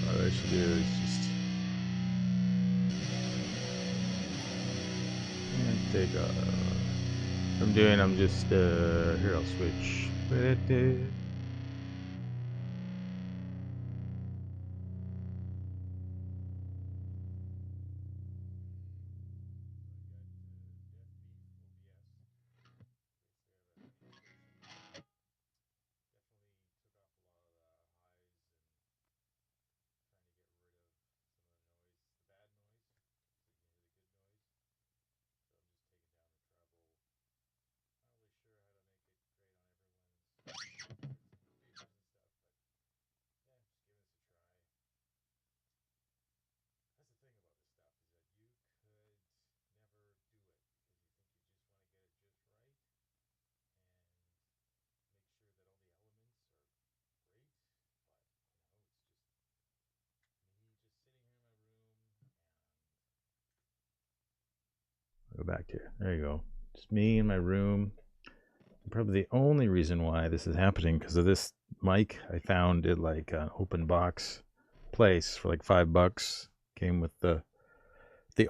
What I should do is just take a. I'm just here. I'll switch. Go back here. There you go. Just me in my room. Probably the only reason why this is happening because of this mic. I found it like an open box place for like $5. Came with the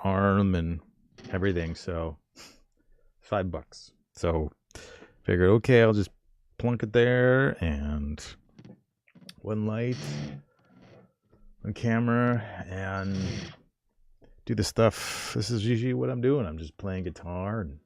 arm and everything, so $5. So figured, okay, I'll just plunk it there and one light, one camera, and do the stuff. This is usually what I'm doing. I'm just playing guitar and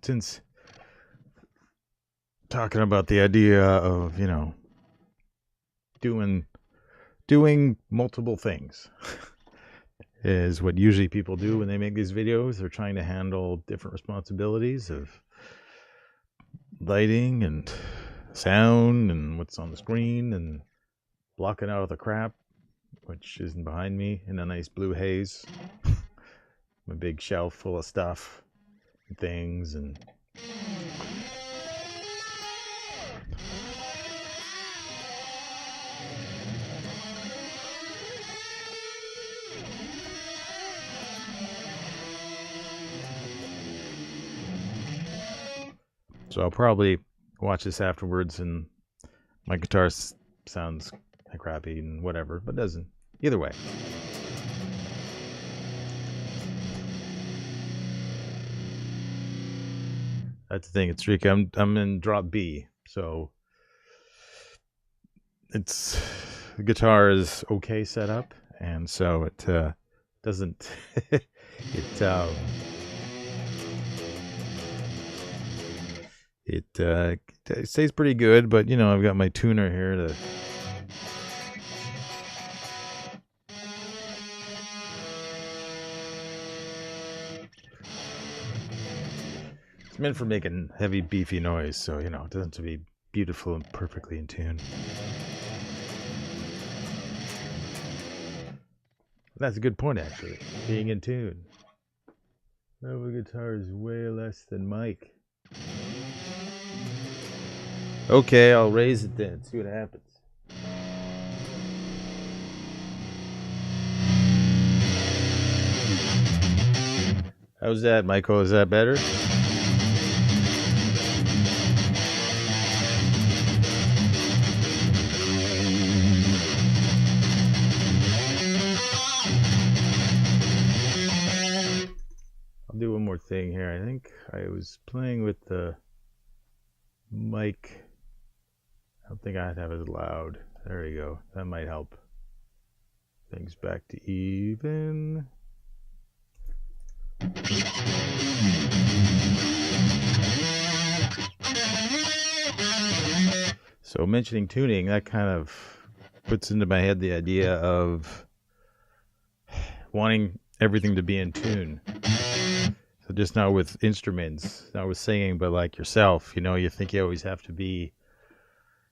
since talking about the idea of, doing multiple things is what usually people do when they make these videos. They're trying to handle different responsibilities of lighting and sound and what's on the screen and blocking out all the crap, which isn't behind me in a nice blue haze. A big shelf full of stuff and things and so I'll probably watch this afterwards and my guitar sounds crappy and whatever, but doesn't. Either way. That's the thing. It's tricky. I'm in drop B, so it's the guitar is okay set up, and so it doesn't it stays pretty good, but I've got my tuner here to meant for making heavy, beefy noise, so, it doesn't have to be beautiful and perfectly in tune. That's a good point, actually. Being in tune. Level guitar is way less than mic. Okay, I'll raise it then. See what happens. How's that, Michael? Is that better? I'll do one more thing here. I think I was playing with the mic. I don't think I'd have it loud. There you go. That might help things back to even. So mentioning tuning, that kind of puts into my head the idea of wanting everything to be in tune. So just not with instruments, not with singing, but like yourself, you think you always have to be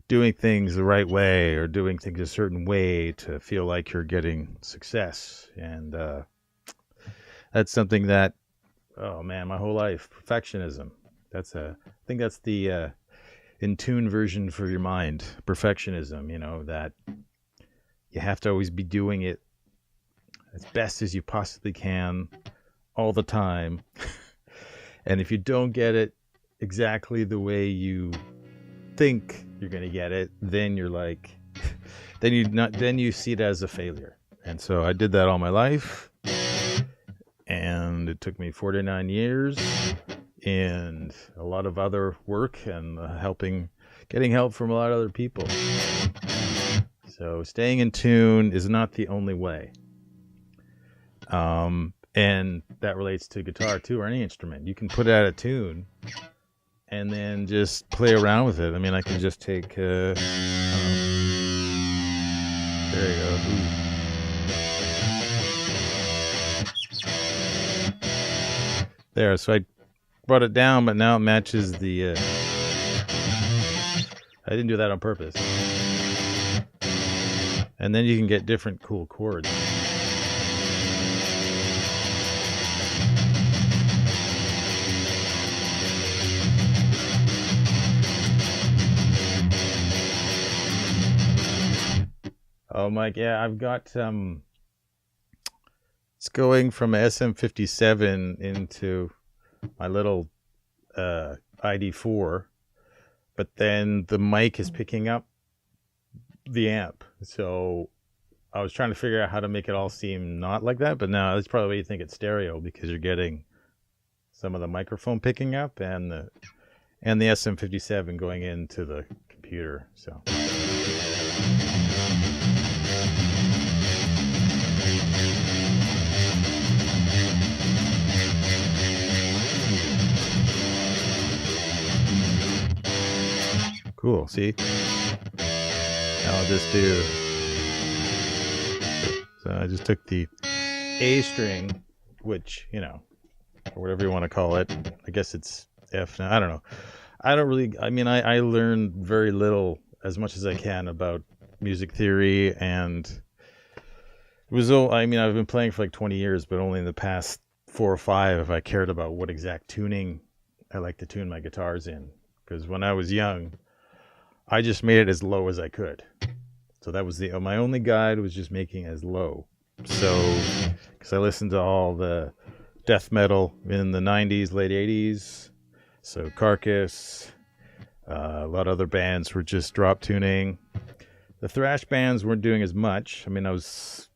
doing things the right way or doing things a certain way to feel like you're getting success. And that's something that, oh man, my whole life, perfectionism. I think that's the in tune version for your mind, perfectionism, that you have to always be doing it as best as you possibly can all the time. And if you don't get it exactly the way you think you're going to get it, then you're like, then you see it as a failure. And so I did that all my life, and it took me 49 years and a lot of other work and getting help from a lot of other people. So staying in tune is not the only way. And that relates to guitar too, or any instrument. You can put it out of tune and then just play around with it. I mean, I can just take, there you go. Ooh. There, so I brought it down, but now it matches the, I didn't do that on purpose. And then you can get different cool chords. Oh, Mike, yeah, I've got, it's going from SM57 into my little ID4, but then the mic is picking up the amp. So I was trying to figure out how to make it all seem not like that, but no, that's probably why you think it's stereo, because you're getting some of the microphone picking up and the SM57 going into the computer. So cool, see? Now I'll just do, so I just took the A string, which, or whatever you want to call it. I guess it's F now. I don't know. I learned very little, as much as I can, about music theory, and it was, I've been playing for like 20 years, but only in the past 4 or 5 have I cared about what exact tuning I like to tune my guitars in. Because when I was young, I just made it as low as I could. So that was my only guide was just making as low. So, because I listened to all the death metal in the 90s, late 80s. So Carcass, a lot of other bands were just drop tuning. The thrash bands weren't doing as much. I was,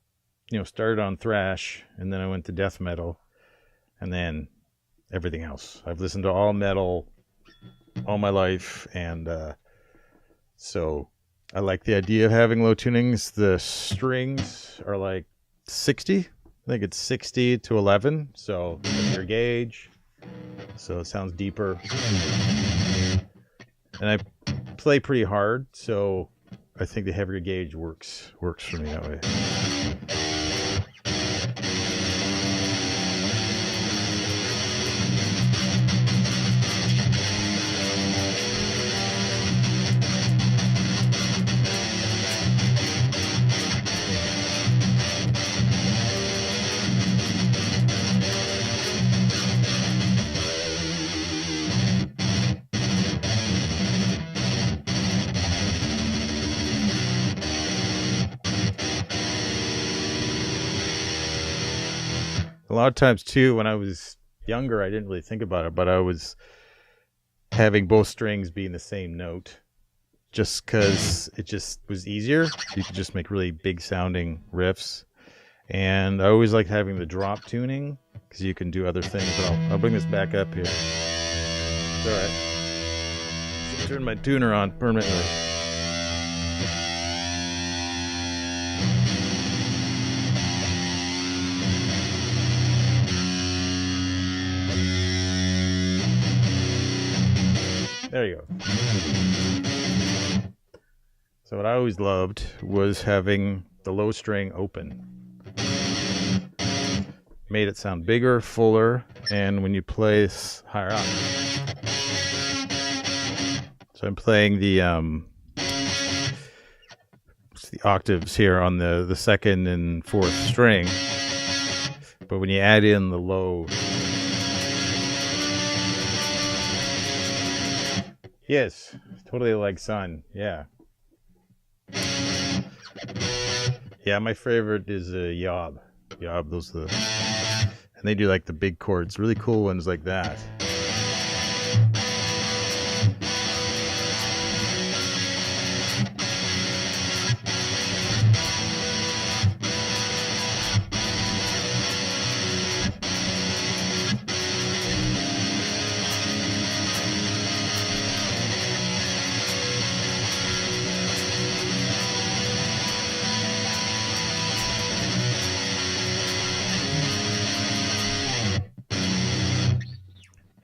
started on thrash, and then I went to death metal, and then everything else. I've listened to all metal all my life, and so I like the idea of having low tunings. The strings are like 60. I think it's 60 to 11. So that's your gauge. So it sounds deeper. And I play pretty hard, so I think the heavier gauge works for me that way. a lot of times too, when I was younger, I didn't really think about it, but I was having both strings being the same note just because it just was easier. You could just make really big sounding riffs. And I always liked having the drop tuning because you can do other things. But I'll bring this back up here. It's all right. So turn my tuner on permanently. There you go. So what I always loved was having the low string open. Made it sound bigger, fuller, and when you play this higher up. So I'm playing the octaves here on the second and fourth string, but when you add in the low. Yes, totally like Sun. Yeah. Yeah, my favorite is Yob. Yob, those are the... And they do like the big chords, really cool ones like that.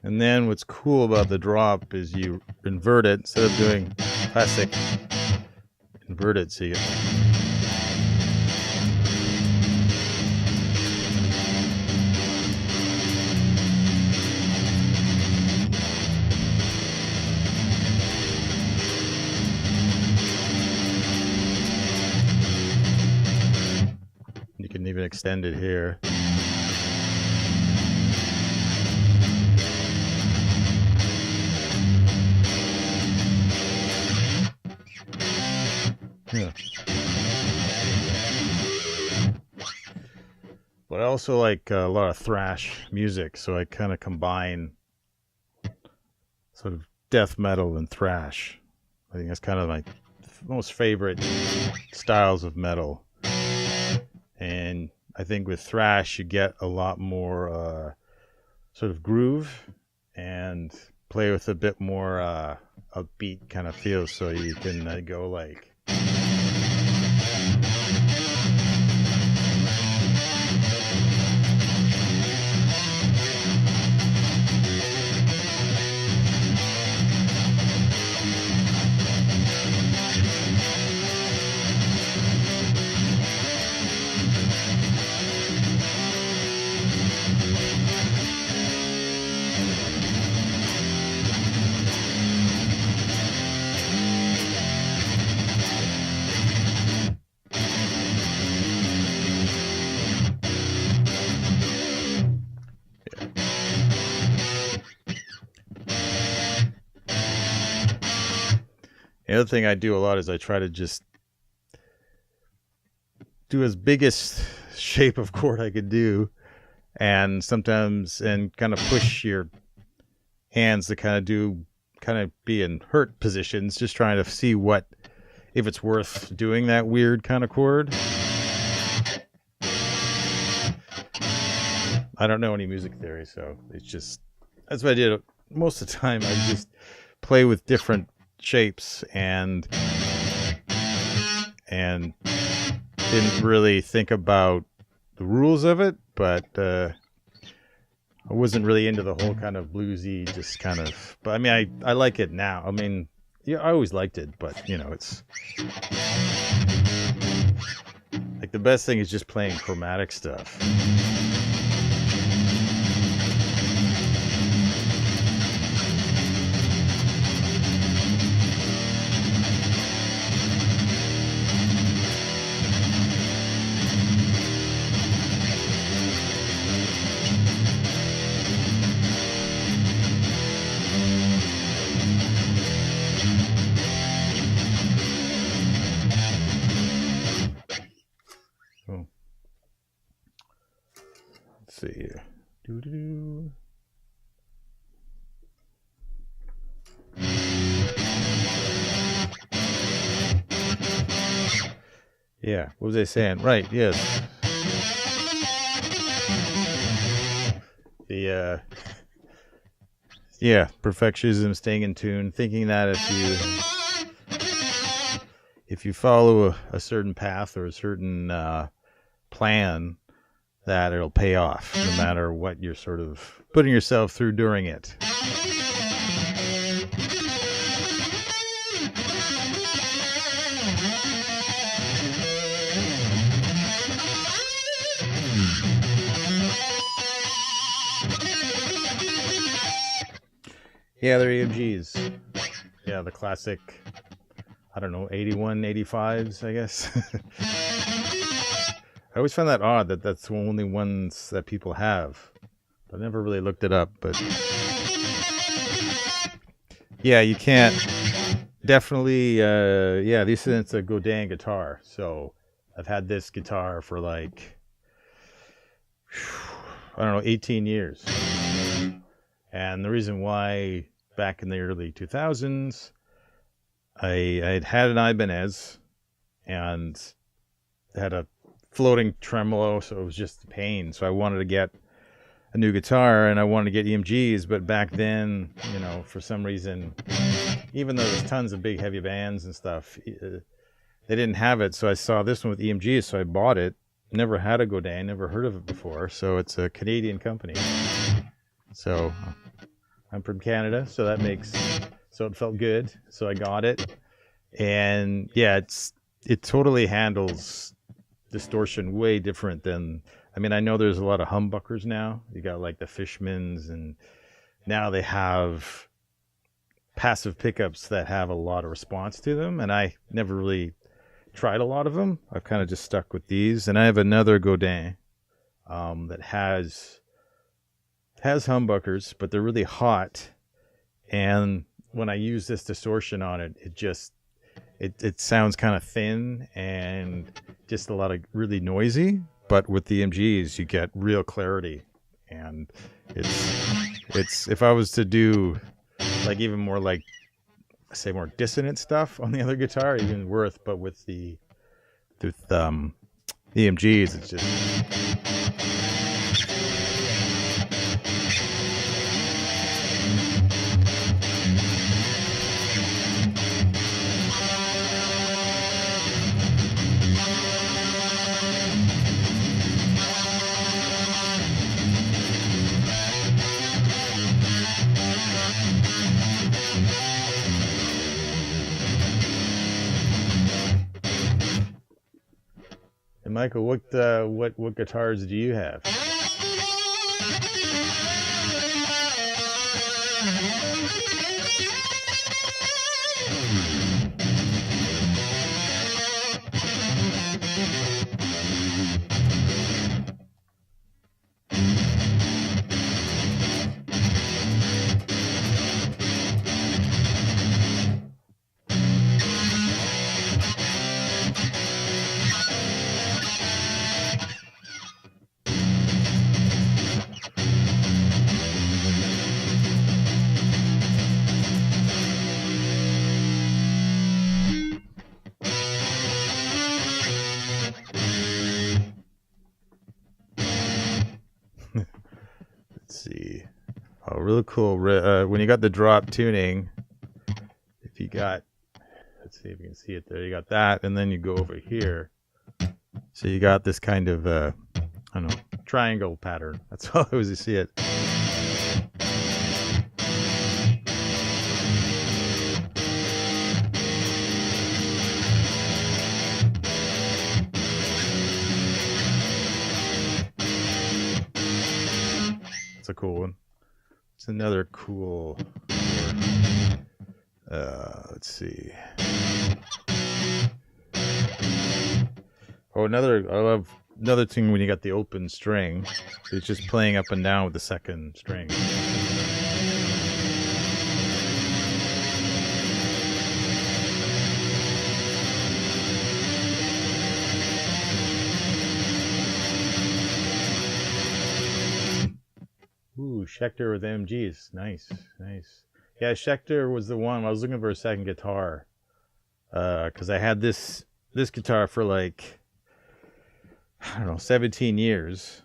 And then what's cool about the drop is you invert it instead of doing classic. Invert it so you get... You can even extend it here. Yeah. But I also like a lot of thrash music, so I kind of combine sort of death metal and thrash. I think that's kind of my most favorite styles of metal. And I think with thrash you get a lot more sort of groove and play with a bit more upbeat kind of feel, so you can go like... The other thing I do a lot is I try to just do as biggest shape of chord I could do, and sometimes kind of push your hands to kind of be in hurt positions, just trying to see if it's worth doing that weird kind of chord. I don't know any music theory, so that's what I did most of the time. I just play with different shapes and didn't really think about the rules of it, but I wasn't really into the whole kind of bluesy, just kind of... But I mean, I like it now. I mean, yeah, I always liked it, but it's like the best thing is just playing chromatic stuff. Doo-doo-doo. Yeah, what was I saying? Right, yes. The perfectionism, staying in tune, thinking that if you follow a certain path or a certain plan, that it'll pay off no matter what you're sort of putting yourself through during it. Yeah, they're EMGs. Yeah, the classic, I don't know, 81, 85s, I guess. I always found that odd that that's the only ones that people have. I never really looked it up, but yeah, you can't. Definitely, this is a Godin guitar. So I've had this guitar for like, I don't know, 18 years. And the reason why, back in the early 2000s, I had an Ibanez and had a floating tremolo, so it was just a pain. So I wanted to get a new guitar and I wanted to get EMGs, but back then, for some reason, even though there's tons of big heavy bands and stuff, they didn't have it. So I saw this one with EMGs, so I bought it. Never had a Godin, never heard of it before. So it's a Canadian company. So I'm from Canada, so it felt good. So I got it. And yeah, it totally handles distortion way different than, I know there's a lot of humbuckers now. You got like the Fishmans, and now they have passive pickups that have a lot of response to them. And I never really tried a lot of them. I've kind of just stuck with these. And I have another Godin that has humbuckers, but they're really hot. And when I use this distortion on it, it sounds kind of thin and just a lot of really noisy. But with the MGs, you get real clarity. And it's if I was to do like even more like, say, more dissonant stuff on the other guitar, even worse, but with the EMGs, it's just... And Michael, what guitars do you have? Let's see. Oh, really cool. When you got the drop tuning, if you got, let's see if you can see it there. You got that, and then you go over here. So you got this kind of, I don't know, triangle pattern. That's how I always see it. It's a cool one. It's another cool. Let's see. Oh, I love another thing when you got the open string. It's just playing up and down with the second string. Schecter with MGs. Nice, nice. Yeah, Schecter was the one. I was looking for a second guitar. Because I had this guitar for like, I don't know, 17 years.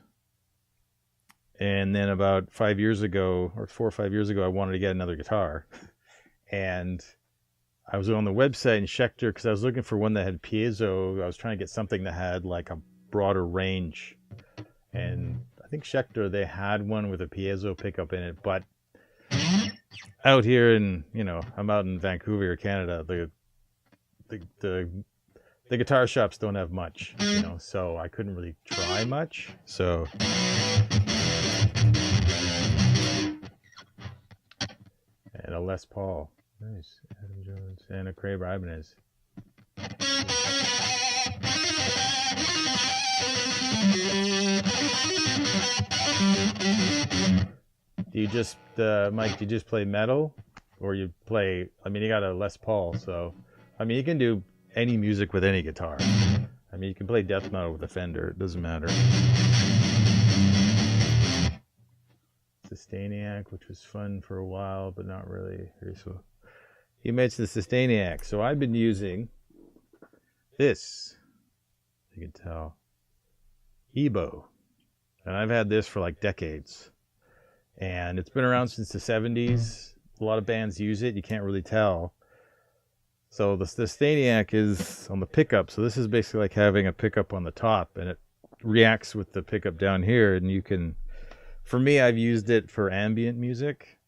And then about 5 years ago, or 4 or 5 years ago, I wanted to get another guitar. And I was on the website in Schecter because I was looking for one that had piezo. I was trying to get something that had like a broader range. And I think Schecter, they had one with a piezo pickup in it. But out here in, I'm out in Vancouver, Canada, the guitar shops don't have much, so I couldn't really try much. So and a Les Paul, nice, Adam Jones, and a Kramer Ibanez. Do you just, Mike? Do you just play metal, or you play? I mean, you got a Les Paul, so I mean, you can do any music with any guitar. I mean, you can play death metal with a Fender. It doesn't matter. Sustainiac, which was fun for a while, but not really. So you mentioned the Sustainiac. So I've been using this. You can tell. Ebo. And I've had this for like decades. And it's been around since the 70s. A lot of bands use it. You can't really tell. So the Sustainiac is on the pickup. So this is basically like having a pickup on the top, and it reacts with the pickup down here. And you can, for me, I've used it for ambient music,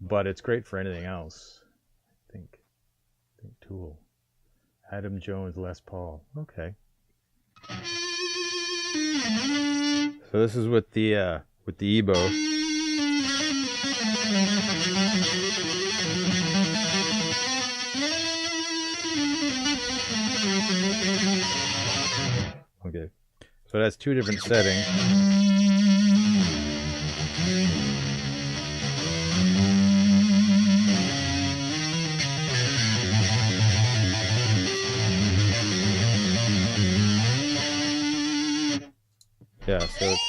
but it's great for anything else. I think Tool, Adam Jones, Les Paul. Okay. So this is with the Ebo. Okay, so it has two different settings. Yeah, so it's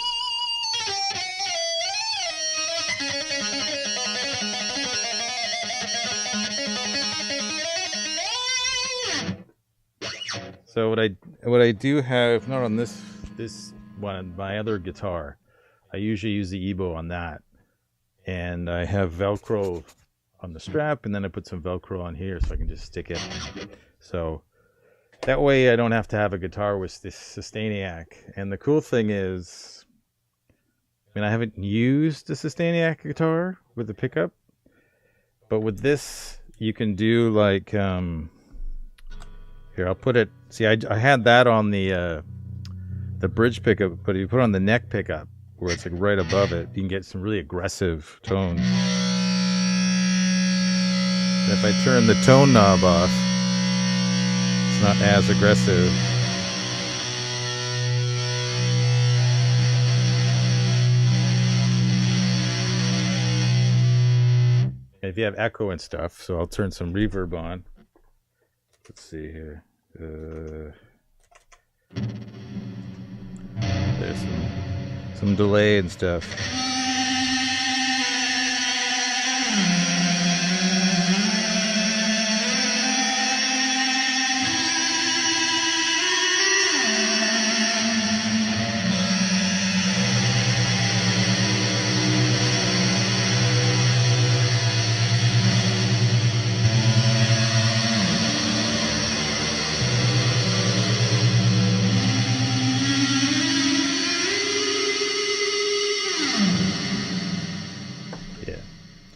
so what I do have, not on this one, my other guitar, I usually use the Ebo on that, and I have Velcro on the strap, and then I put some Velcro on here so I can just stick it. So that way I don't have to have a guitar with this Sustainiac. And the cool thing is, I mean, I haven't used the Sustainiac guitar with the pickup, but with this you can do like here, I'll put it, see, I had that on the bridge pickup, but if you put it on the neck pickup where it's like right above it, you can get some really aggressive tones. And if I turn the tone knob off, it's not as aggressive. And if you have echo and stuff, so I'll turn some reverb on. Let's see here. There's some delay and stuff.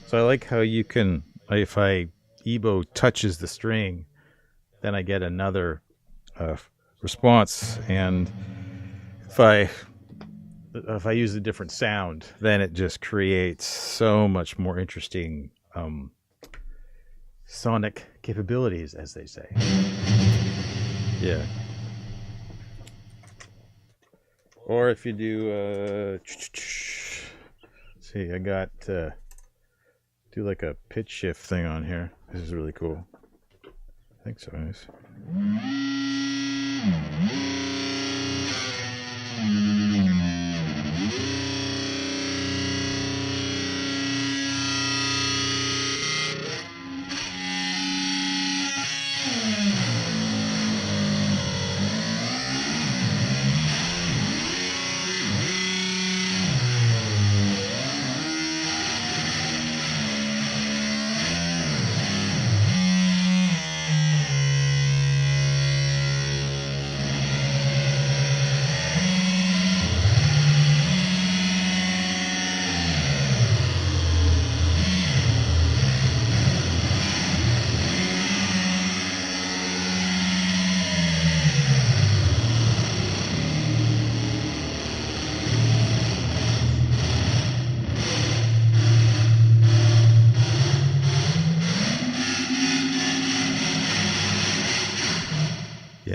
So I like how you can, if Ebo touches the string, then I get another response, and if I use a different sound, then it just creates so much more interesting sonic capabilities, as they say. Yeah. Or if you do, see, I got. Do like a pitch shift thing on here. This is really cool. I think so, anyways.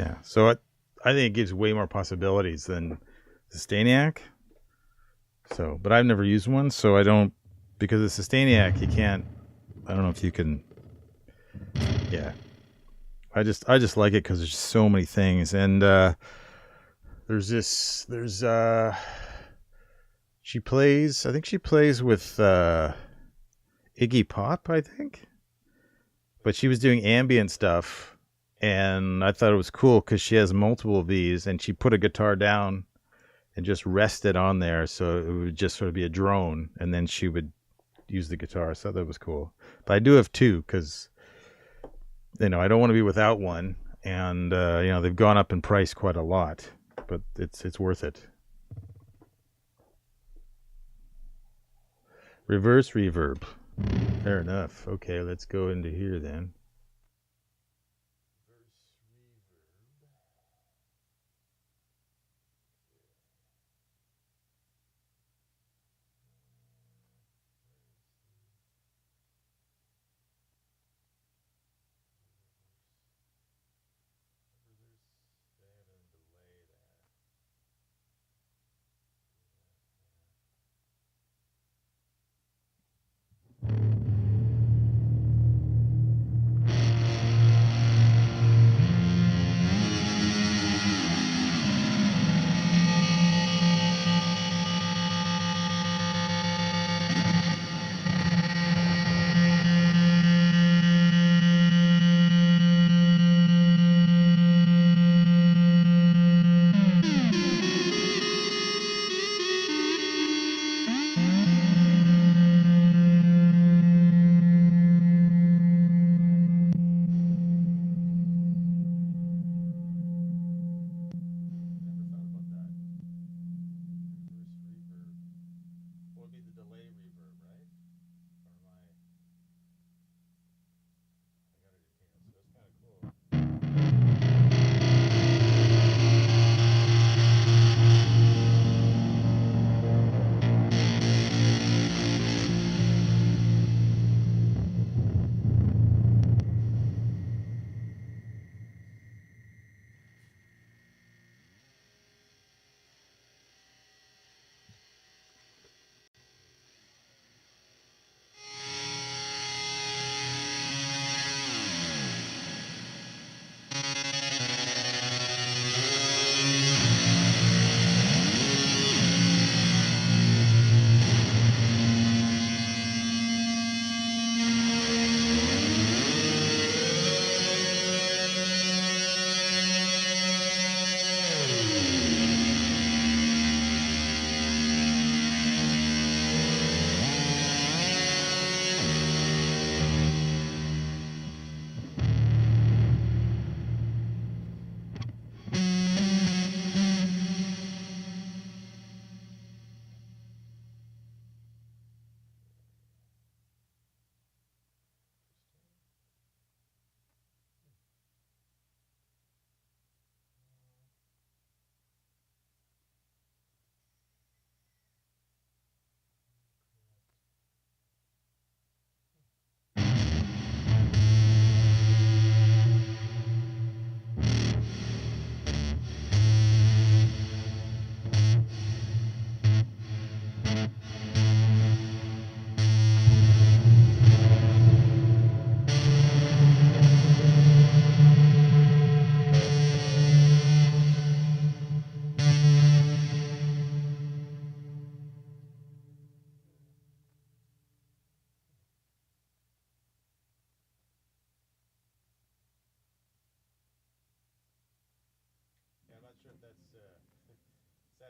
Yeah. So I think it gives way more possibilities than the Staniac. So, but I've never used one, so I don't, because it's a Staniac, you can't, I don't know if you can, yeah. I just like it because there's just so many things. And she plays, I think she plays with Iggy Pop, I think. But she was doing ambient stuff, and I thought it was cool because she has multiple of these, and she put a guitar down and just rested on there, so it would just sort of be a drone, and then she would use the guitar. So that was cool. But I do have two because, I don't want to be without one, and they've gone up in price quite a lot, but it's worth it. Reverse reverb. Fair enough. Okay, let's go into here then.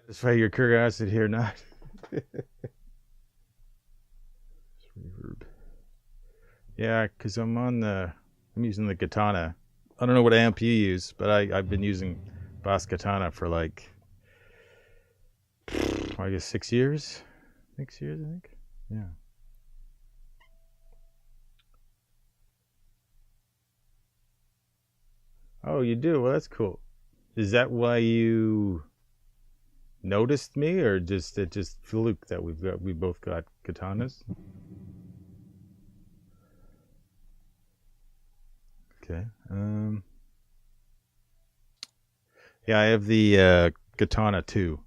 Satisfy your curiosity here, not. Reverb. Yeah, because I'm using the Katana. I don't know what amp you use, but I've been using Boss Katana for like, I guess 6 years. 6 years, I think. Yeah. Oh, you do? Well, that's cool. Is that why you noticed me, or just fluke that we both got katanas? Okay. Yeah, I have the Katana 2,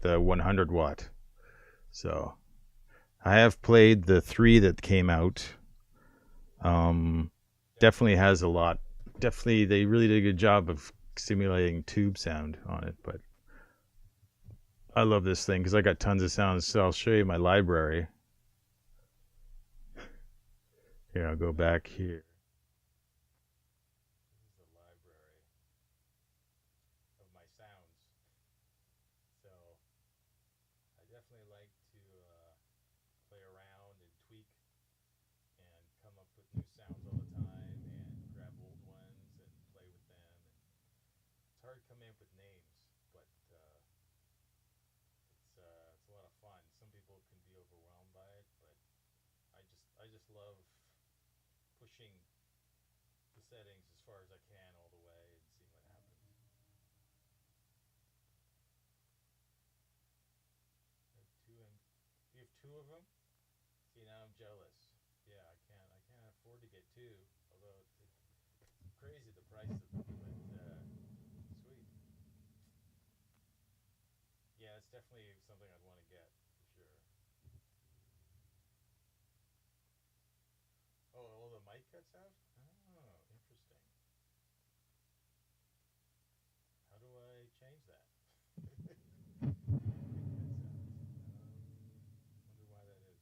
the 100 watt. So I have played the 3 that came out. Definitely has a lot. Definitely, they really did a good job of simulating tube sound on it. But I love this thing because I got tons of sounds. So I'll show you my library. Here, I'll go back here. This is the library of my sounds. So I definitely like to play around and tweak and come up with new sounds all the time and grab old ones and play with them. And it's hard coming up with names, but it's a lot of fun. Some people can be overwhelmed by it, but I just love pushing the settings as far as I can all the way and seeing what happens. I have two, and you have two of them. See, now I'm jealous. Yeah, I can't afford to get two. Although it's crazy the price of them, but sweet. Yeah, it's definitely something I'd want to get for sure. Oh, the mic cuts out. Oh, interesting. How do I change that? Mic cuts out. Wonder why that is.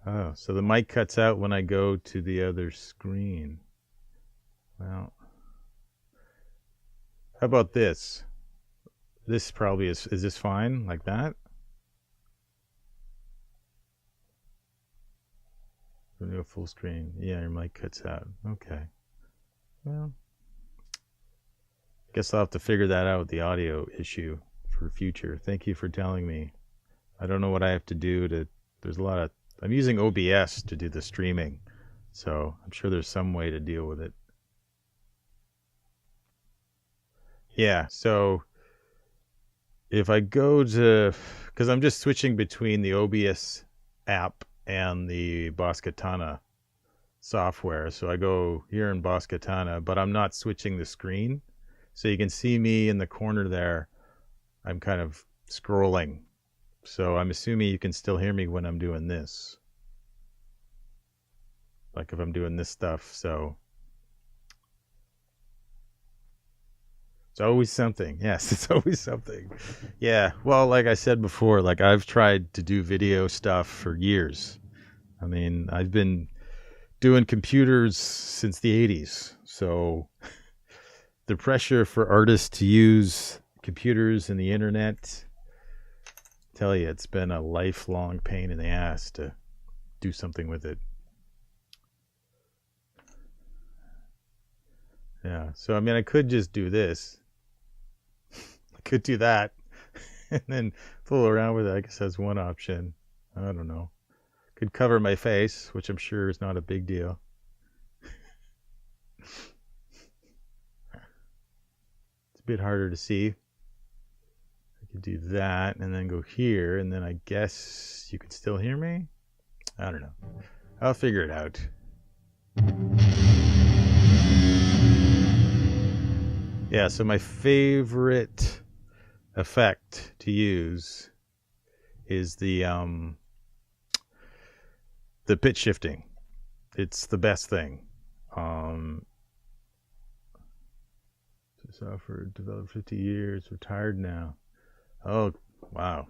Oh, so the mic cuts out when I go to the other screen. Well, how about this? This probably is this fine like that? Renew a full screen. Yeah, your mic cuts out. Okay. Well, guess I'll have to figure that out, the audio issue for future. Thank you for telling me. I don't know what I have to do to, there's a lot of, I'm using OBS to do the streaming, so I'm sure there's some way to deal with it. Yeah, so if I go to, because I'm just switching between the OBS app and the Boss Katana software. So I go here in Boss Katana, but I'm not switching the screen. So you can see me in the corner there. I'm kind of scrolling. So I'm assuming you can still hear me when I'm doing this. Like if I'm doing this stuff. So it's always something. Yes, it's always something. Yeah. Well, like I said before, like I've tried to do video stuff for years. I mean, I've been doing computers since the 80s. So the pressure for artists to use computers and the internet, I tell you, it's been a lifelong pain in the ass to do something with it. Yeah. So, I mean, I could just do this. I could do that and then fool around with it. I guess that's one option. I don't know. Could cover my face, which I'm sure is not a big deal. It's a bit harder to see. I could do that and then go here, and then I guess you could still hear me? I don't know. I'll figure it out. Yeah, so my favorite effect to use is the pitch shifting. It's the best thing. Software developed 50 years, retired now. Oh, wow.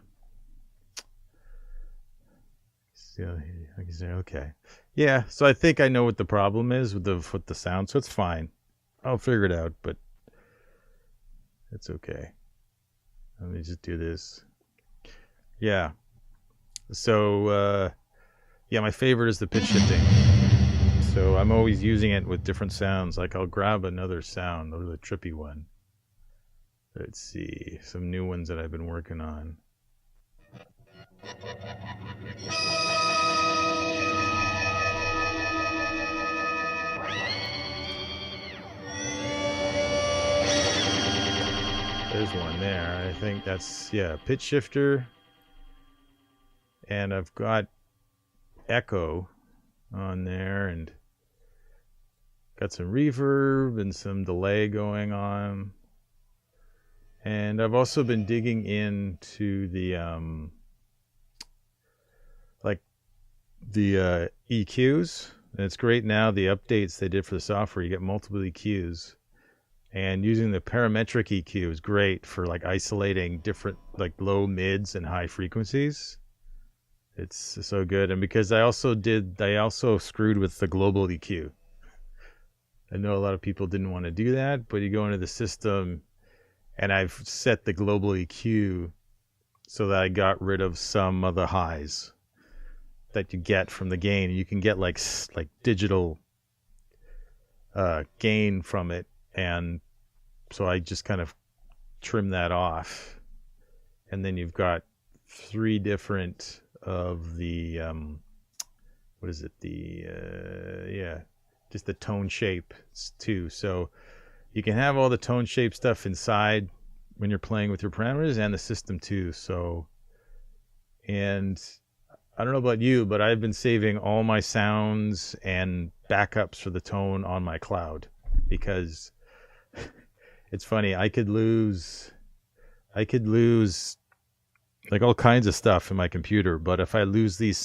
So I can say, okay. Yeah, so I think I know what the problem is with the sound, so it's fine. I'll figure it out, but it's okay. Let me just do this. Yeah. So, yeah, my favorite is the pitch shifting. So I'm always using it with different sounds. Like I'll grab another sound, a really trippy one. Let's see, some new ones that I've been working on. There's one there. I think that's, yeah, pitch shifter. And I've got echo on there, and got some reverb and some delay going on. And I've also been digging into the EQs. And it's great now, the updates they did for the software, you get multiple EQs. And using the parametric EQ is great for like isolating different like low mids and high frequencies. It's so good. And because I also screwed with the global EQ. I know a lot of people didn't want to do that, but you go into the system and I've set the global EQ so that I got rid of some of the highs that you get from the gain. You can get like digital gain from it, and so I just kind of trim that off. And then you've got 3 different of the just the tone shape too. So you can have all the tone shape stuff inside when you're playing with your parameters and the system too. So, and I don't know about you, but I've been saving all my sounds and backups for the tone on my cloud, because it's funny, I could lose like all kinds of stuff in my computer, but if I lose these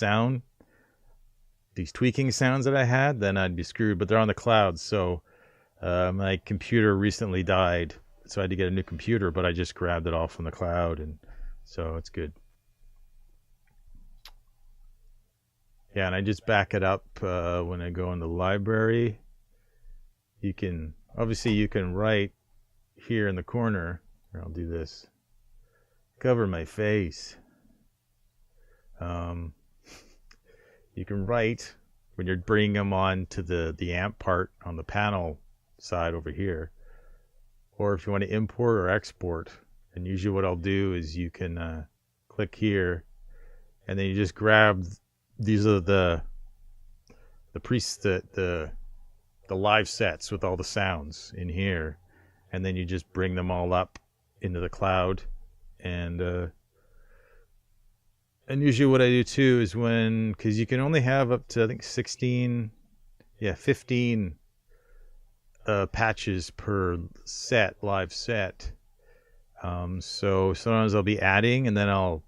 tweaking sounds that I had, then I'd be screwed. But they're on the cloud, so my computer recently died, so I had to get a new computer, but I just grabbed it all from the cloud, and so it's good. Yeah, and I just back it up when I go in the library. You can write here in the corner. Here, I'll do this. Cover my face. You can write when you're bringing them on to the amp part on the panel side over here, or if you want to import or export. And usually what I'll do is you can click here, and then you just grab, these are the live sets with all the sounds in here, and then you just bring them all up into the cloud. And usually what I do too is because you can only have up to I think 15 patches per live set. So sometimes I'll be adding, and then I'll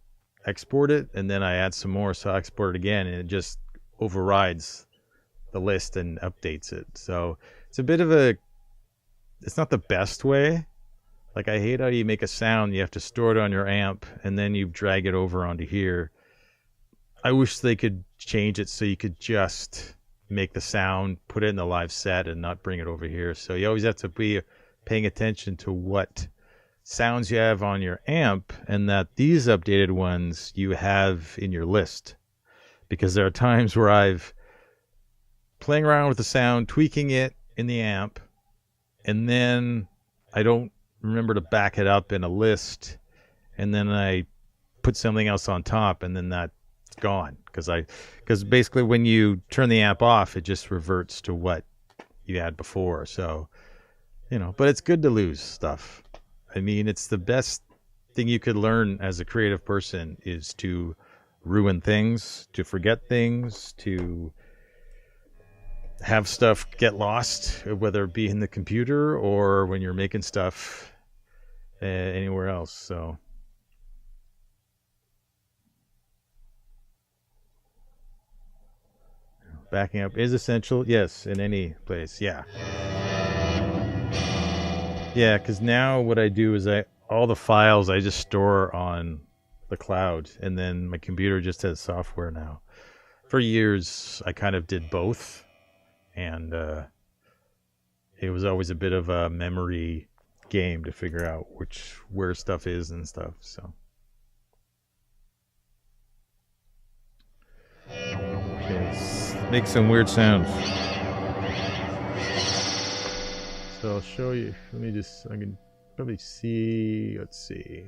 export it, and then I add some more, so I export it again, and it just overrides the list and updates it. So it's a bit of it's not the best way. Like, I hate how you make a sound, you have to store it on your amp, and then you drag it over onto here. I wish they could change it so you could just make the sound, put it in the live set, and not bring it over here. So you always have to be paying attention to what sounds you have on your amp, and that these updated ones you have in your list. Because there are times where I've playing around with the sound, tweaking it in the amp, and then I don't remember to back it up in a list, and then I put something else on top, and then that's gone. Because basically when you turn the amp off, it just reverts to what you had before. So, but it's good to lose stuff. I mean, it's the best thing you could learn as a creative person, is to ruin things, to forget things, to have stuff get lost, whether it be in the computer or when you're making stuff anywhere else. So backing up is essential, yes, in any place. Yeah, because now what I do is all the files I just store on the cloud, and then my computer just has software now. For years I kind of did both, and it was always a bit of a memory game to figure out where stuff is and stuff. So let's make some weird sounds. So I'll show you. I can probably see. Let's see.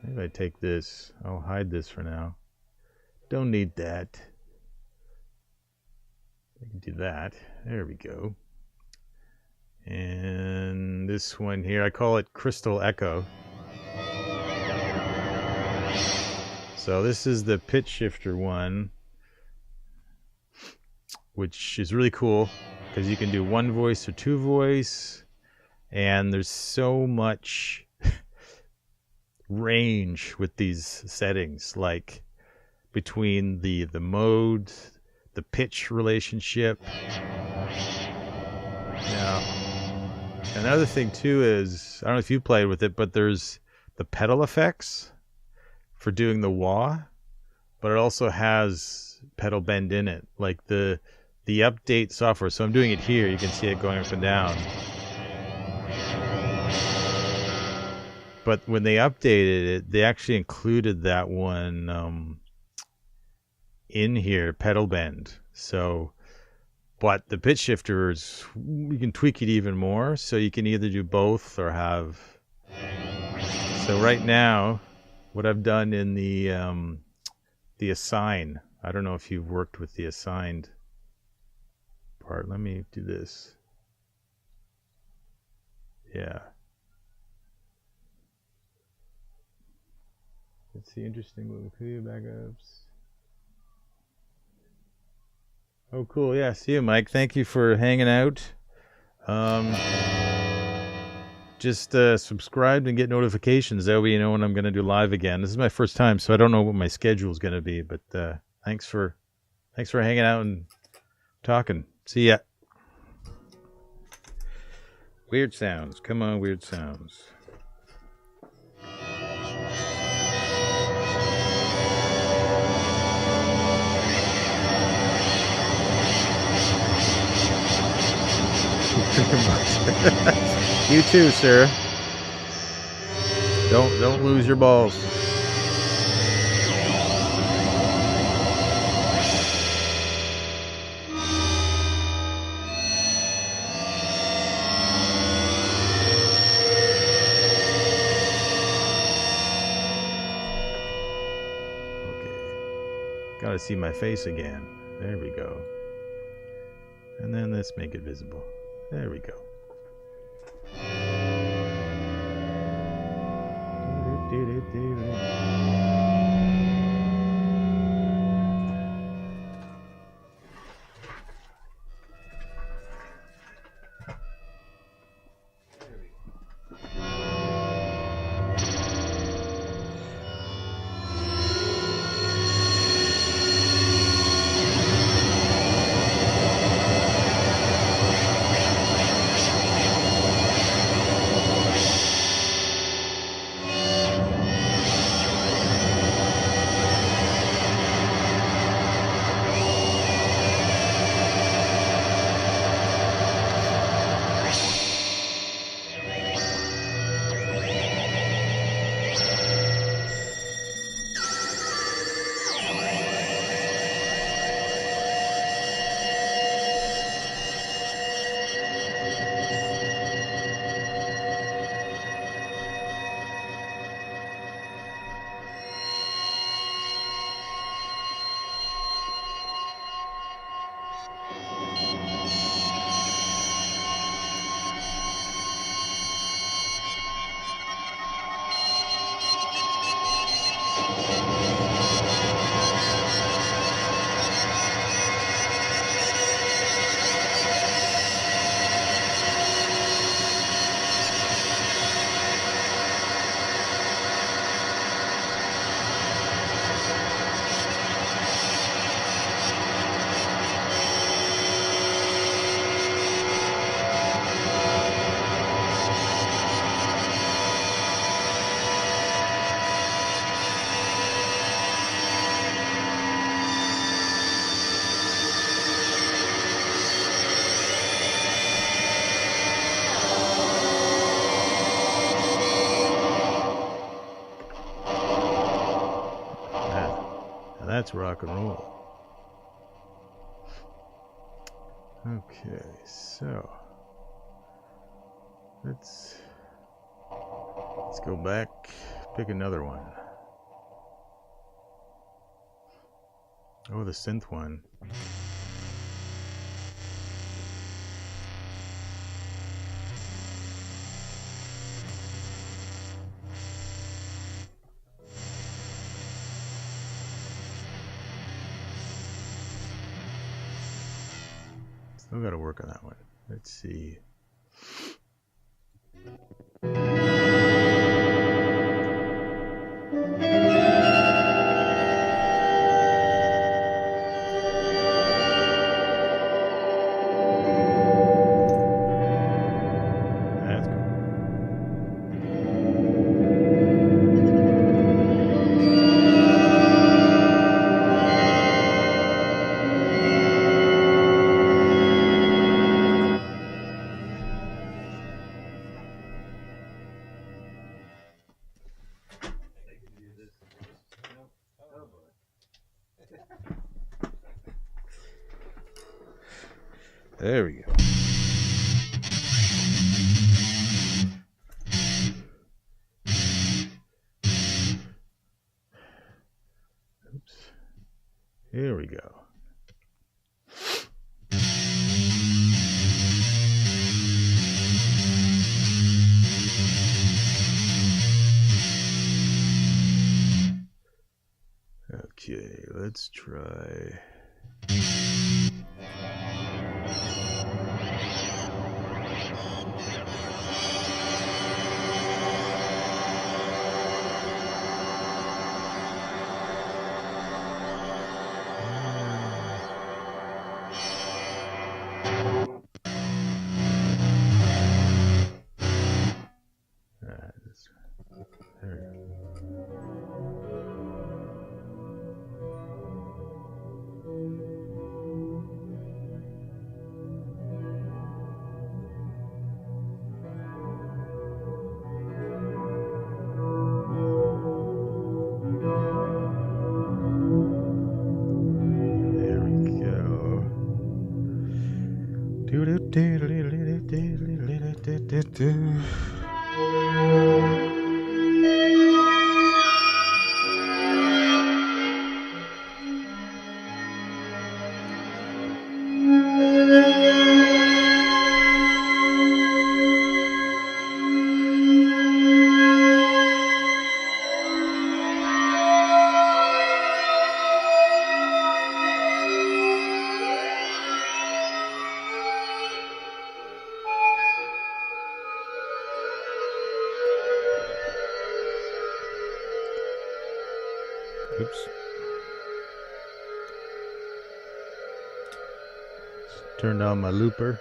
Maybe I take this. I'll hide this for now. Don't need that. I can do that. There we go. And this one here, I call it Crystal Echo. So this is the pitch shifter one, which is really cool because you can do one voice or two voice, and there's so much range with these settings, like between the mode, the pitch relationship. Now, another thing too is, I don't know if you played with it, but there's the pedal effects for doing the wah, but it also has pedal bend in it, like the update software. So I'm doing it here, you can see it going up and down. But when they updated it, they actually included that one in here, pedal bend. So, but the pitch shifters, you can tweak it even more. So you can either do both or have. So right now, what I've done in the assign, I don't know if you've worked with the assigned part. Let me do this. Yeah. Let's see, interesting Wikipedia backups. Oh, cool. Yeah, see you, Mike. Thank you for hanging out. Just subscribe and get notifications. That way you know when I'm going to do live again. This is my first time, so I don't know what my schedule is going to be. But thanks for hanging out and talking. See ya. Weird sounds. Come on, weird sounds. You too, sir. Don't lose your balls. Okay. Gotta see my face again. There we go. And then let's make it visible. There we go. That's rock and roll. Okay, so let's go back, pick another one. Oh, the synth one. I've got to work on that one. Let's see. There we go. Oops. Here we go. Okay, let's try. Oops. Turned on my looper.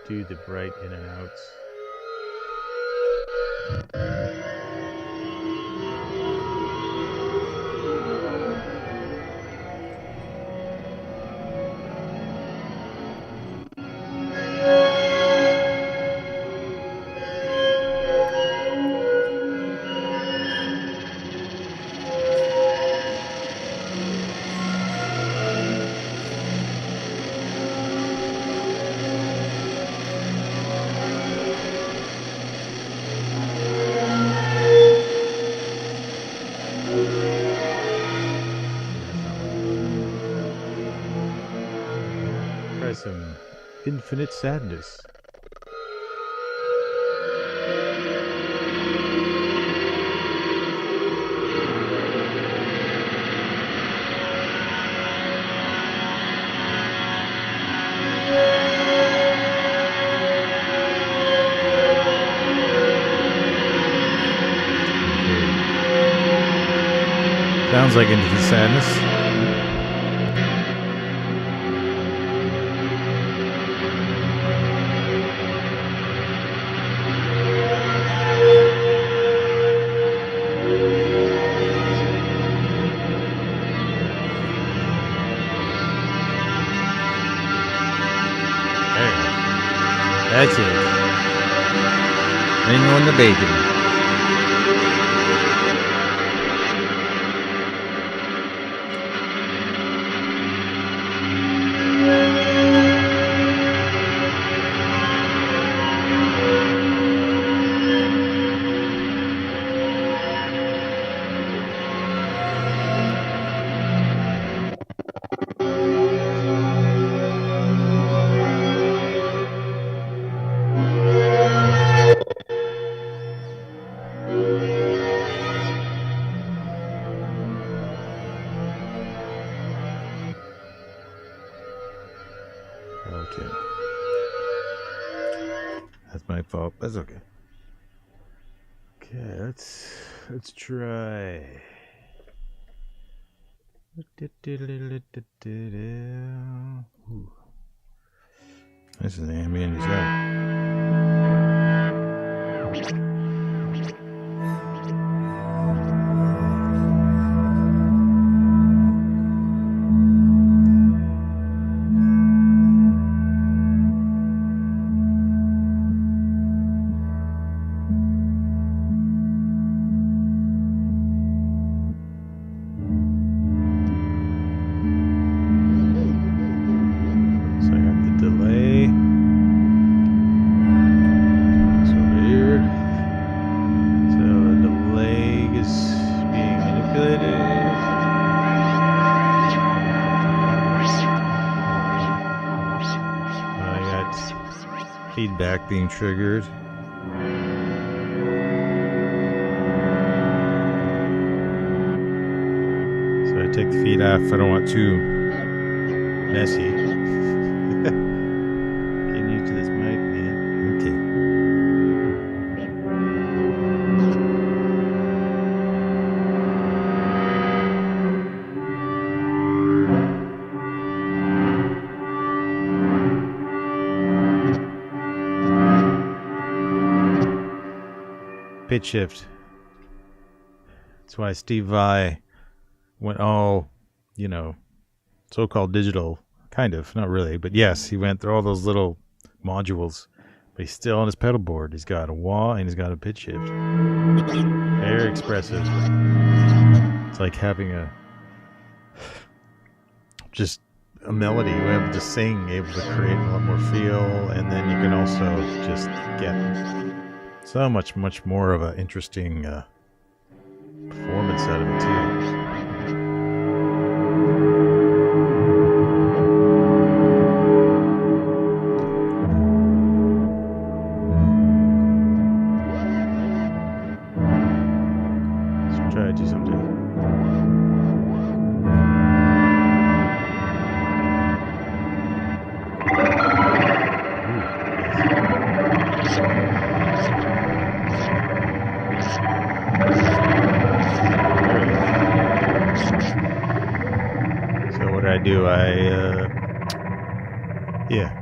Do the bright in and outs. infinite sadness. Sounds like Into the Sadness. There you go. That's it. Ain't on the bacon. Okay. That's my fault. That's okay. Okay, let's try. Ooh. This is ambient as well. Feedback being triggered. So I take the feed off. I don't want too messy. Getting used to this mic, man. Okay. Pitch shift. That's why Steve Vai went all, so-called digital, kind of, not really, but yes, he went through all those little modules, but he's still on his pedal board. He's got a wah and he's got a pitch shift. Very expressive. It's like having a melody, you're able to sing, able to create a lot more feel, and then you can also just get so much more of an interesting performance out of it too. Let's try to do something. So what I do,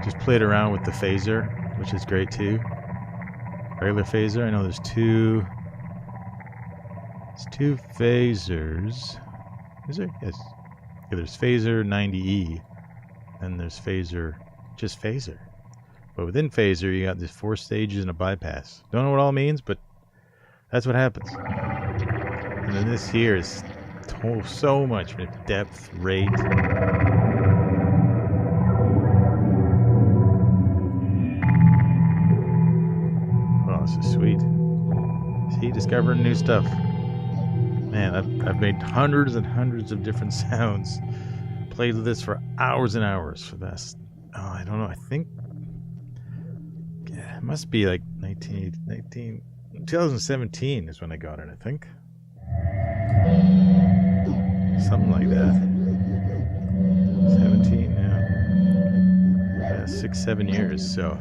just played around with the phaser, which is great too. Regular phaser. I know there's two phasers. Is there? Yes. Yeah, there's phaser 90E, and there's phaser, just phaser. But within phaser, you got these 4 stages and a bypass. Don't know what it all means, but that's what happens. And then this here is so much depth, rate. Oh, this is sweet. See, discovering new stuff. Man, I've made hundreds and hundreds of different sounds. Played with this for hours and hours for this. Oh, I don't know. I think It must be like 2017 is when I got it, I think. Something like that. 17, yeah. 6-7 years, so.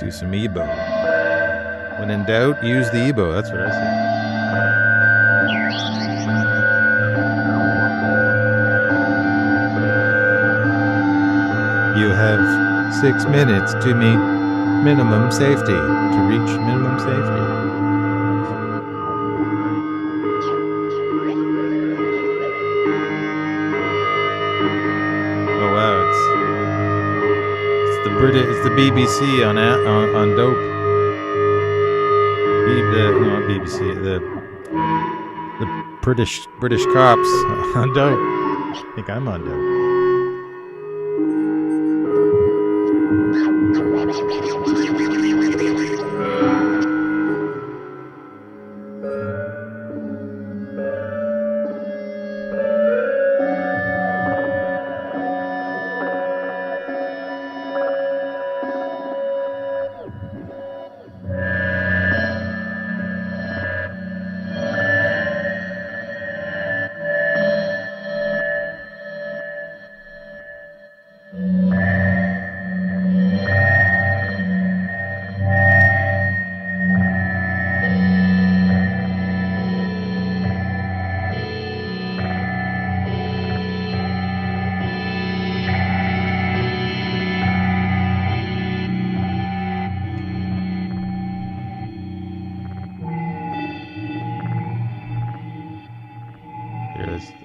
Do some EBO. When in doubt, use the EBO. That's what I say. You have 6 minutes to meet minimum safety, to reach minimum safety. Oh wow, it's the BBC on dope. Not BBC, the British cops on dope. I think I'm on dope.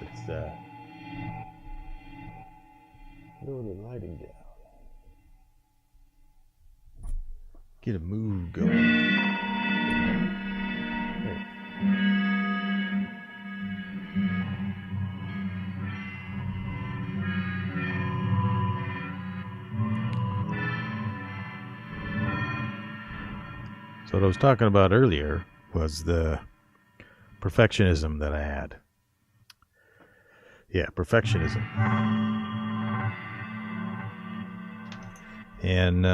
It's lower the lighting down. Get a mood going. So what I was talking about earlier was the perfectionism that I had. Yeah, perfectionism. And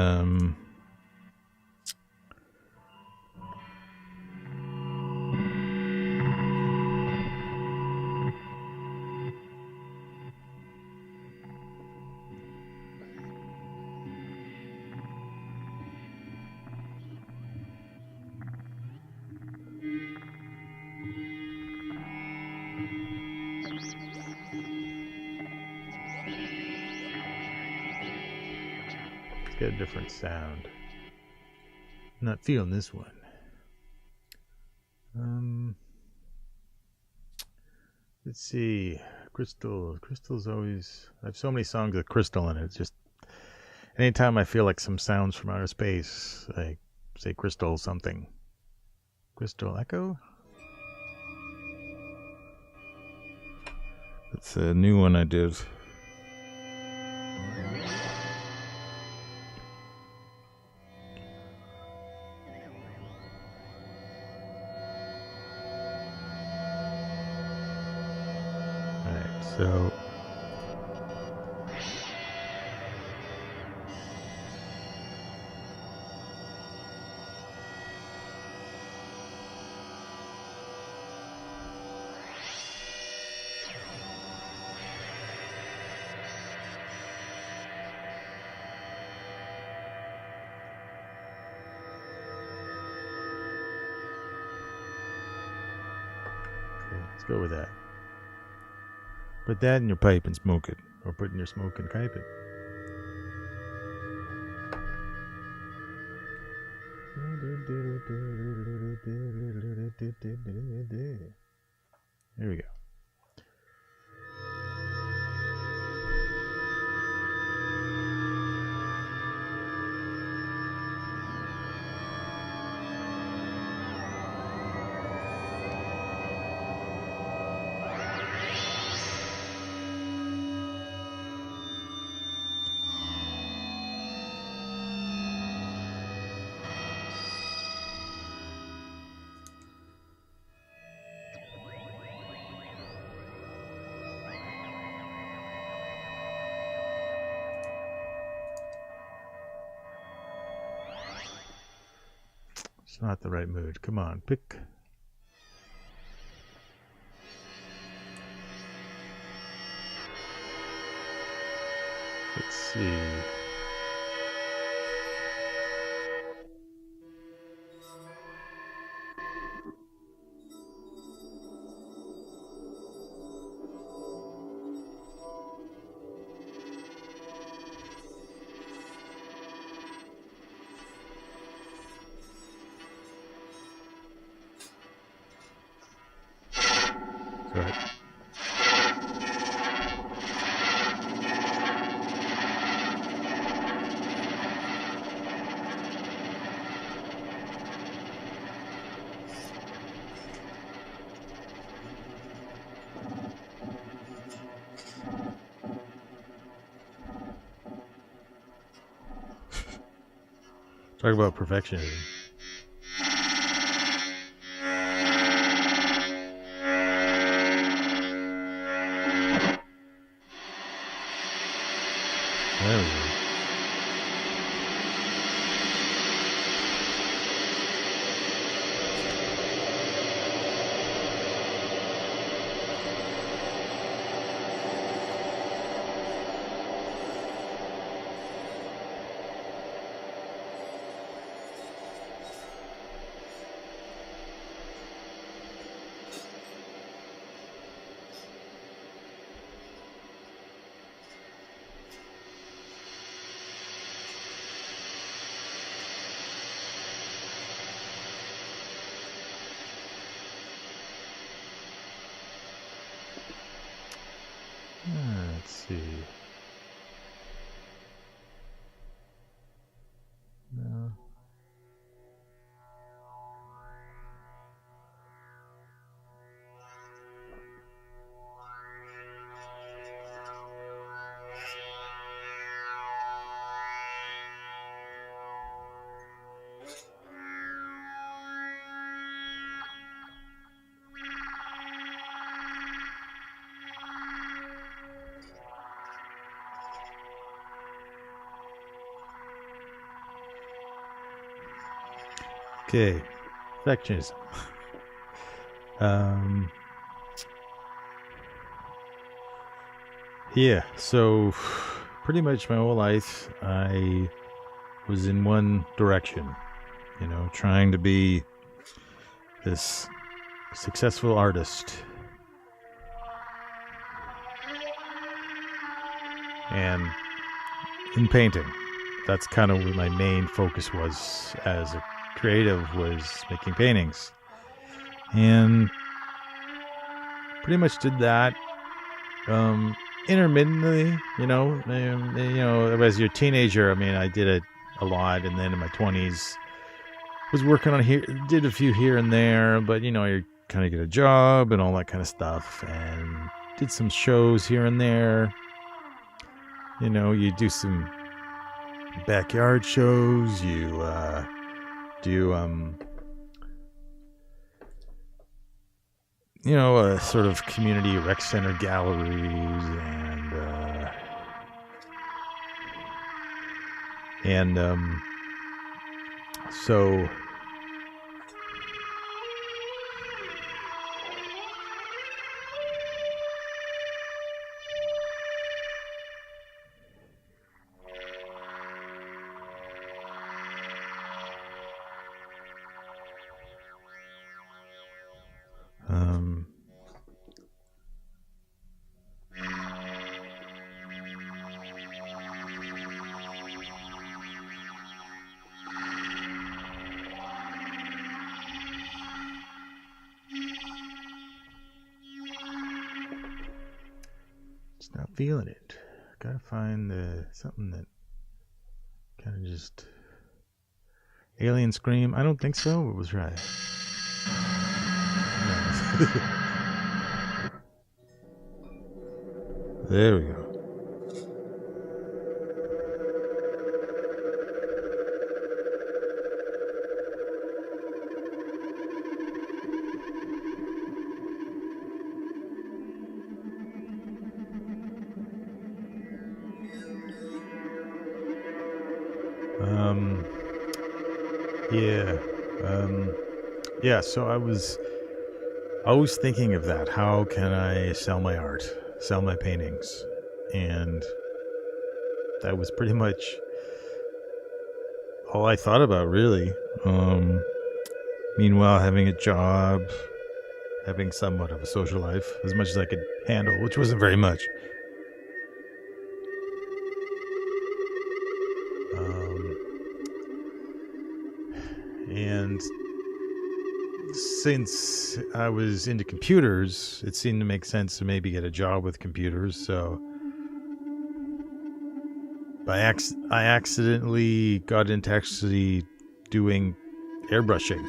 get a different sound. I'm not feeling this one. Let's see. Crystal's always. I have so many songs with Crystal in it. It's just anytime I feel like some sounds from outer space, I say Crystal something. Crystal Echo. That's a new one I did. So let's go with that. Put that in your pipe and smoke it. Or put in your smoke and pipe it. There we go. It's not the right mood. Come on, pick. Let's see. Sorry. Talk about perfectionism. There we go. Let's see. No. Okay, perfectionism. Yeah, so pretty much my whole life I was in one direction, you know, trying to be this successful artist. And in painting, that's kind of where my main focus was as a creative, was making paintings. And pretty much did that intermittently, you know, as you're a teenager, I mean, I did it a lot, and then in my 20s, was working on here, did a few here and there, but you know, you kind of get a job and all that kind of stuff, and did some shows here and there. You know, you do some backyard shows, you do you know, sort of community rec center galleries, and so just not feeling it. Gotta find something that kind of just alien scream. I don't think so. It was right. There we go. Yeah. Yeah, so I was always thinking of that. How can I sell my art, sell my paintings? And that was pretty much all I thought about, really. Meanwhile, having a job, having somewhat of a social life, as much as I could handle, which wasn't very much. And since I was into computers, it seemed to make sense to maybe get a job with computers. So I accidentally got into actually doing airbrushing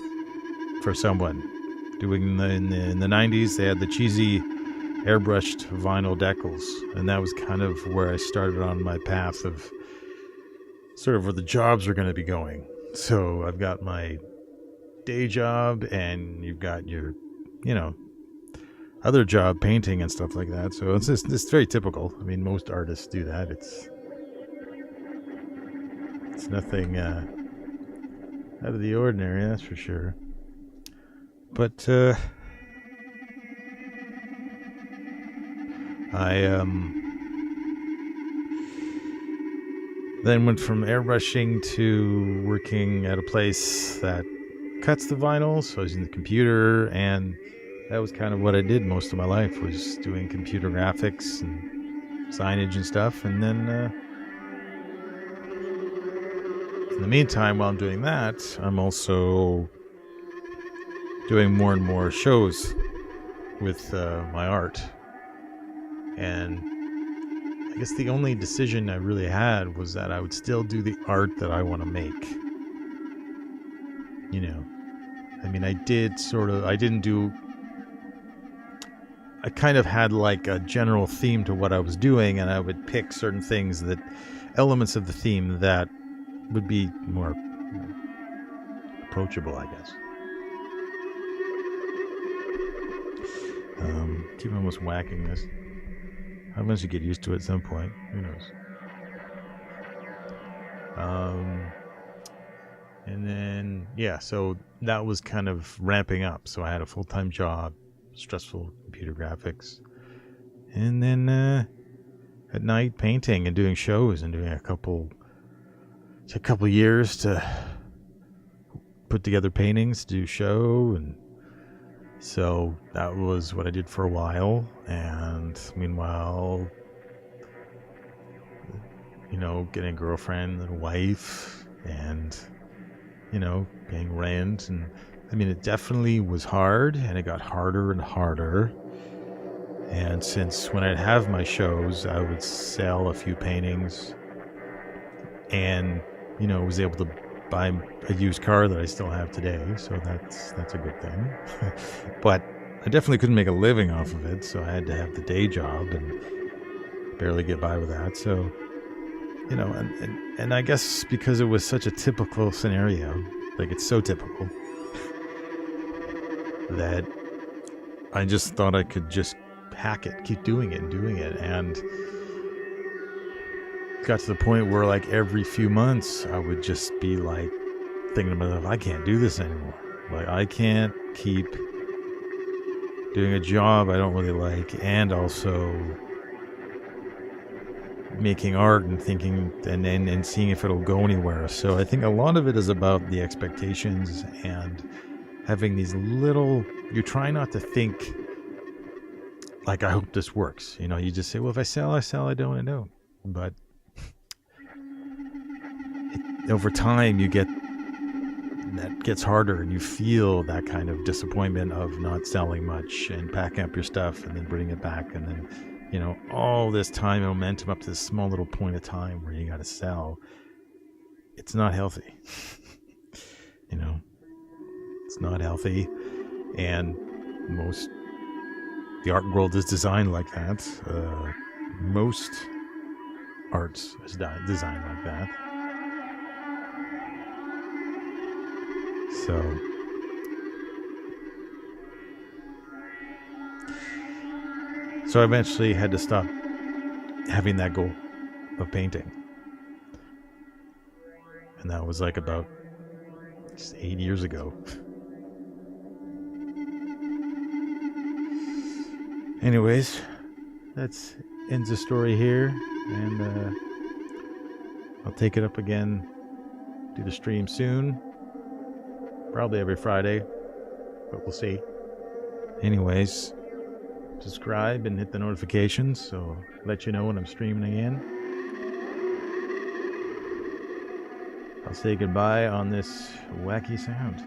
for someone. In the 90s, they had the cheesy airbrushed vinyl decals, and that was kind of where I started on my path of sort of where the jobs are going to be going. So I've got my day job, and you've got your, other job, painting and stuff like that. So it's very typical. I mean, most artists do that. It's nothing out of the ordinary, that's for sure. But I then went from airbrushing to working at a place that cuts the vinyl. So I was using the computer, and that was kind of what I did most of my life, was doing computer graphics and signage and stuff. And then in the meantime, while I'm doing that, I'm also doing more and more shows with my art. And I guess the only decision I really had was that I would still do the art that I want to make. I mean, I kind of had like a general theme to what I was doing, and I would pick certain things, elements of the theme that would be more approachable, I guess. Keep almost whacking this. I must get used to it at some point. Who knows? And then, so that was kind of ramping up. So I had a full-time job, stressful computer graphics. And then at night, painting and doing shows, and doing a couple years to put together paintings, do show. And so that was what I did for a while. And meanwhile, getting a girlfriend and a wife, and paying rent. And I mean, it definitely was hard, and it got harder and harder. And since when I'd have my shows, I would sell a few paintings, and was able to buy a used car that I still have today, so that's a good thing. But I definitely couldn't make a living off of it, so I had to have the day job and barely get by with that. So and I guess because it was such a typical scenario, like it's so typical, that I just thought I could just hack it, keep doing it, and got to the point where like every few months I would just be like thinking to myself, I can't do this anymore. Like, I can't keep doing a job I don't really like, and also making art and thinking and seeing if it'll go anywhere. So I think a lot of it is about the expectations and having these little, you try not to think like, I hope this works. You just say, well, if I sell, I sell. I don't. But over time, that gets harder, and you feel that kind of disappointment of not selling much and packing up your stuff and then bringing it back, and then all this time and momentum up to this small little point of time where you got to sell. It's not healthy. It's not healthy, and the art world is designed like that. Most arts is designed like that. So I eventually had to stop having that goal of painting. And that was like about Just 8 years ago. Anyways, that's ends the story here, and I'll take it up again, do the stream soon, probably every Friday, but we'll see. Anyways, subscribe and hit the notifications so I'll let you know when I'm streaming again. I'll say goodbye on this wacky sound.